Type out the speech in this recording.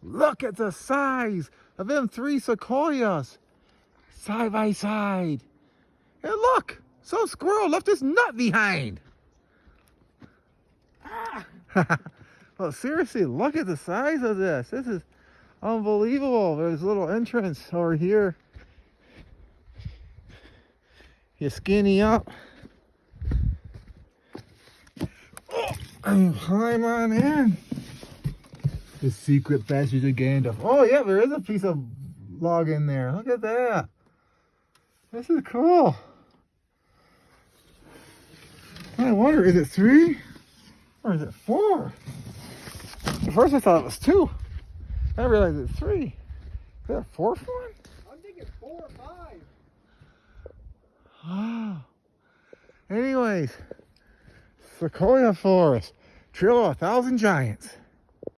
Look at the size of them 3 sequoias side by side. And look, some squirrel left his nut behind. Well, seriously, look at the size of this. This is unbelievable. There's a little entrance over here. You skinny up. Oh, and climb on in. The secret passage again. Oh yeah, there is a piece of log in there. Look at that. This is cool. I wonder, is it 3 or is it 4? At first I thought it was 2. I realized it's 3. Is there a 4th one? I'm thinking 4 or 5. Wow. Anyways, Sequoia Forest, Trail of 1,000 Giants.